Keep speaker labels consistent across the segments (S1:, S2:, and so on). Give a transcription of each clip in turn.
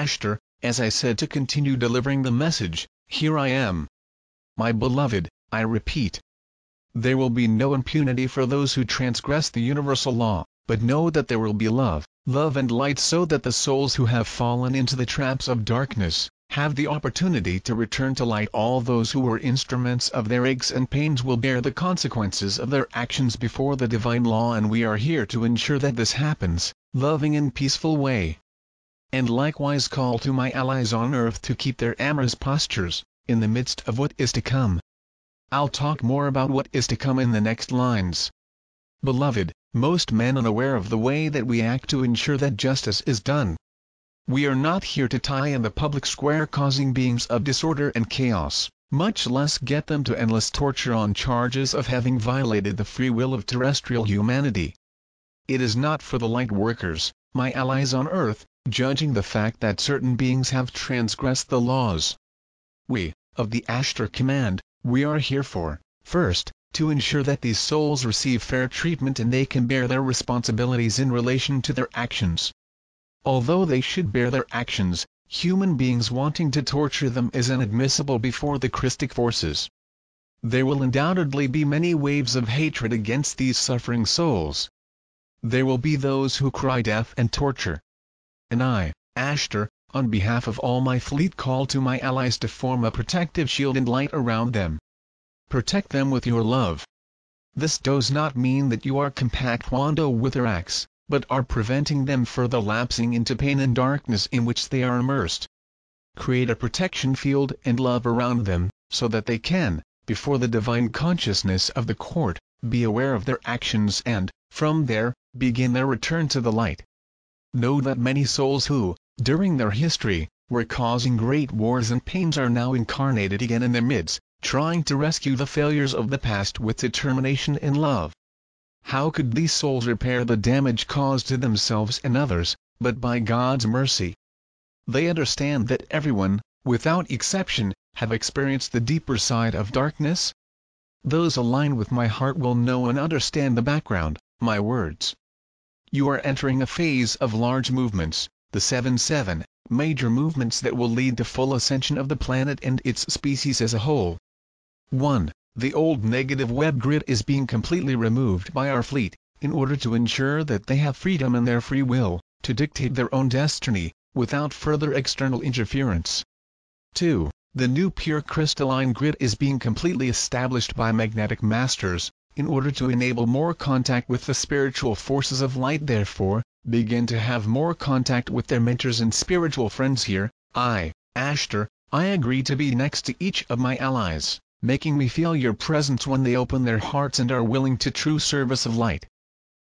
S1: ASHTAR, as I said, to continue delivering the message. Here I am. My beloved, I repeat. There will be no impunity for those who transgress the universal law, but know that there will be love and light, so that the souls who have fallen into the traps of darkness have the opportunity to return to light. All those who were instruments of their aches and pains will bear the consequences of their actions before the divine law, and we are here to ensure that this happens, loving and peaceful way. And likewise call to my allies on earth to keep their amorous postures, in the midst of what is to come. I'll talk more about what is to come in the next lines. Beloved, most men unaware of the way that we act to ensure that justice is done. We are not here to tie in the public square causing beings of disorder and chaos, much less get them to endless torture on charges of having violated the free will of terrestrial humanity. It is not for the light workers, my allies on earth, judging the fact that certain beings have transgressed the laws. We, of the ASHTAR command, we are here for, first, to ensure that these souls receive fair treatment and they can bear their responsibilities in relation to their actions. Although they should bear their actions, human beings wanting to torture them is inadmissible before the Christic forces. There will undoubtedly be many waves of hatred against these suffering souls. There will be those who cry death and torture. And I, ASHTAR, on behalf of all my fleet, call to my allies to form a protective shield and light around them. Protect them with your love. This does not mean that you are compactuando with their acts, but are preventing them further lapsing into pain and darkness in which they are immersed. Create a protection field and love around them, so that they can, before the divine consciousness of the court, be aware of their actions and, from there, begin their return to the light. Know that many souls who, during their history, were causing great wars and pains are now incarnated again in their midst, trying to rescue the failures of the past with determination and love. How could these souls repair the damage caused to themselves and others, but by God's mercy? They understand that everyone, without exception, have experienced the deeper side of darkness. Those aligned with my heart will know and understand the background, my words. You are entering a phase of large movements, the 7 major movements that will lead to full ascension of the planet and its species as a whole. 1. The old negative web grid is being completely removed by our fleet, in order to ensure that they have freedom in their free will, to dictate their own destiny, without further external interference. 2. The new pure crystalline grid is being completely established by magnetic masters, in order to enable more contact with the spiritual forces of light. Therefore, begin to have more contact with their mentors and spiritual friends here. I, ASHTAR, I agree to be next to each of my allies, making me feel your presence when they open their hearts and are willing to true service of light.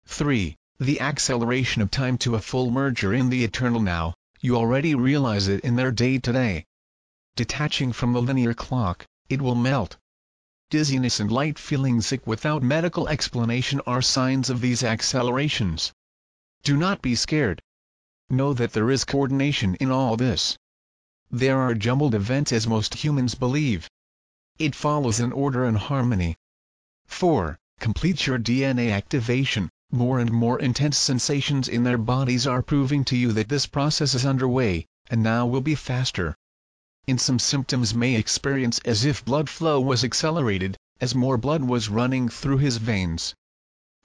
S1: 3. The acceleration of time to a full merger in the eternal now, you already realize it in their day-to-day. Detaching from the linear clock, it will melt. Dizziness and light feeling sick without medical explanation are signs of these accelerations. Do not be scared. Know that there is coordination in all this. There are jumbled events as most humans believe. It follows in order and harmony. 4. Complete your DNA activation. More and more intense sensations in their bodies are proving to you that this process is underway, and now will be faster. In some symptoms may experience as if blood flow was accelerated, as more blood was running through his veins.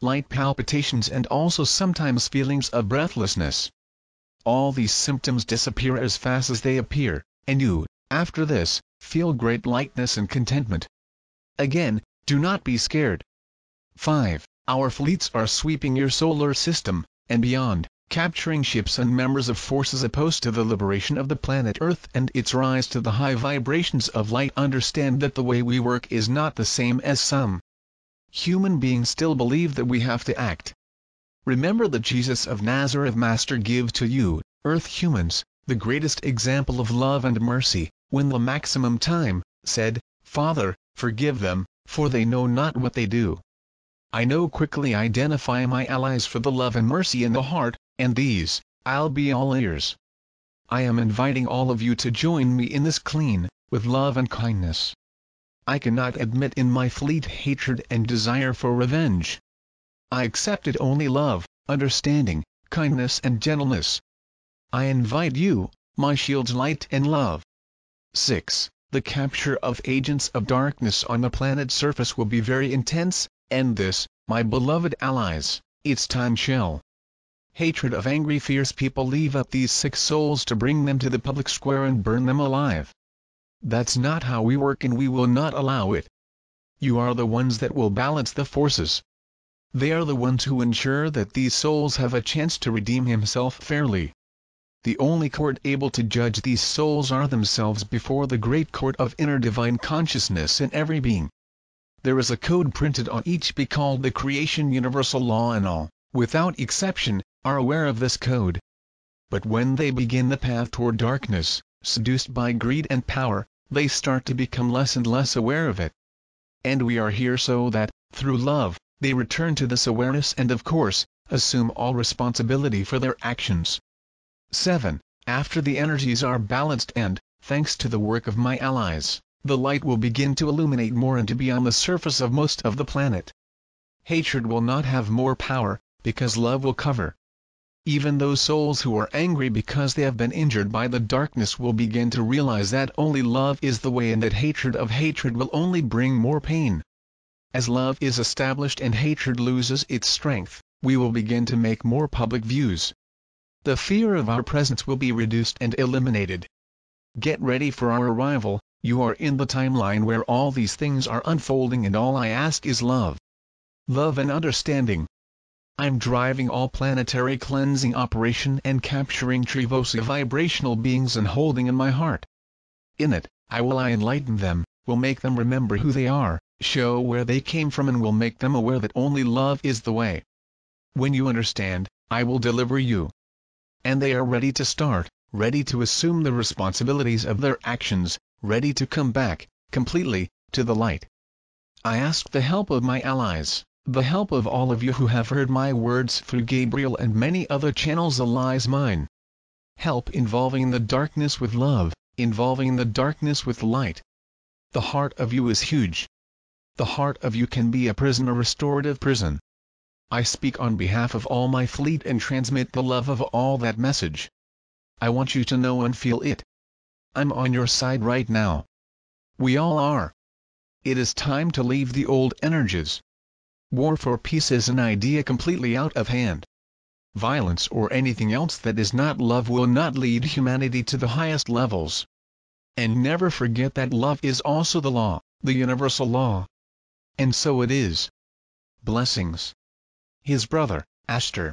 S1: Light palpitations and also sometimes feelings of breathlessness. All these symptoms disappear as fast as they appear, and you, after this, feel great lightness and contentment. Again, do not be scared. 5. Our fleets are sweeping your solar system, and beyond, capturing ships and members of forces opposed to the liberation of the planet Earth and its rise to the high vibrations of light. Understand that the way we work is not the same as some human beings still believe that we have to act. Remember that Jesus of Nazareth Master give to you, Earth humans, the greatest example of love and mercy, when the maximum time, said, Father, forgive them, for they know not what they do. I know quickly identify my allies for the love and mercy in the heart, and these, I'll be all ears. I am inviting all of you to join me in this clean, with love and kindness. I cannot admit in my fleet hatred and desire for revenge. I accepted only love, understanding, kindness and gentleness. I invite you, my shield's light and love. 6. The capture of agents of darkness on the planet's surface will be very intense, and this, my beloved allies, its time shall. Hatred of angry fierce people leave up these 6 souls to bring them to the public square and burn them alive. That's not how we work, and we will not allow it. You are the ones that will balance the forces. They are the ones who ensure that these souls have a chance to redeem himself fairly. The only court able to judge these souls are themselves before the great court of inner divine consciousness in every being. There is a code printed on each be called the creation universal law, and all, without exception, are aware of this code. But when they begin the path toward darkness, seduced by greed and power, they start to become less and less aware of it. And we are here so that, through love, they return to this awareness and of course, assume all responsibility for their actions. 7. After the energies are balanced and, thanks to the work of my allies, the light will begin to illuminate more and to be on the surface of most of the planet. Hatred will not have more power, because love will cover. Even those souls who are angry because they have been injured by the darkness will begin to realize that only love is the way, and that hatred of hatred will only bring more pain. As love is established and hatred loses its strength, we will begin to make more public views. The fear of our presence will be reduced and eliminated. Get ready for our arrival. You are in the timeline where all these things are unfolding, and all I ask is love. Love and understanding. I'm driving all planetary cleansing operation and capturing Trivosa vibrational beings and holding in my heart. In it, I enlighten them, will make them remember who they are, show where they came from, and will make them aware that only love is the way. When you understand, I will deliver you. And they are ready to start, ready to assume the responsibilities of their actions, ready to come back, completely, to the light. I ask the help of my allies, the help of all of you who have heard my words through Gabriel and many other channels. Allies mine. Help involving the darkness with love, involving the darkness with light. The heart of you is huge. The heart of you can be a prison, a restorative prison. I speak on behalf of all my fleet and transmit the love of all that message. I want you to know and feel it. I'm on your side right now. We all are. It is time to leave the old energies. War for peace is an idea completely out of hand. Violence or anything else that is not love will not lead humanity to the highest levels. And never forget that love is also the law, the universal law. And so it is. Blessings. His brother, ASHTAR.